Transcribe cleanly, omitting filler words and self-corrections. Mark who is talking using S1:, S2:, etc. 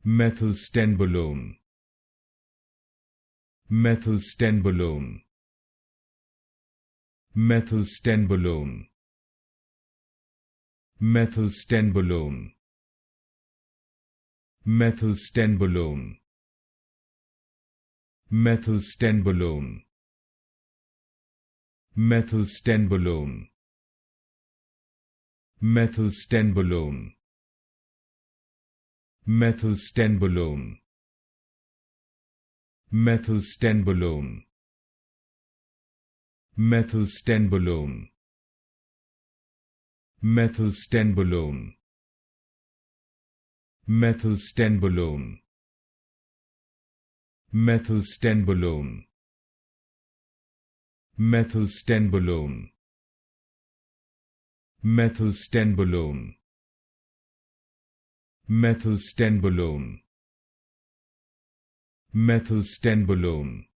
S1: Methylstenbolone. Methylstenbolone. Methylstenbolone. Methylstenbolone. Methylstenbolone. Methylstenbolone. Methylstenbolone. Methylstenbolone. Methylstenbolone. Methylstenbolone. Methylstenbolone. Methylstenbolone. Methylstenbolone. Methylstenbolone. Methylstenbolone. Methylstenbolone. Methylstenbolone. Methylstenbolone.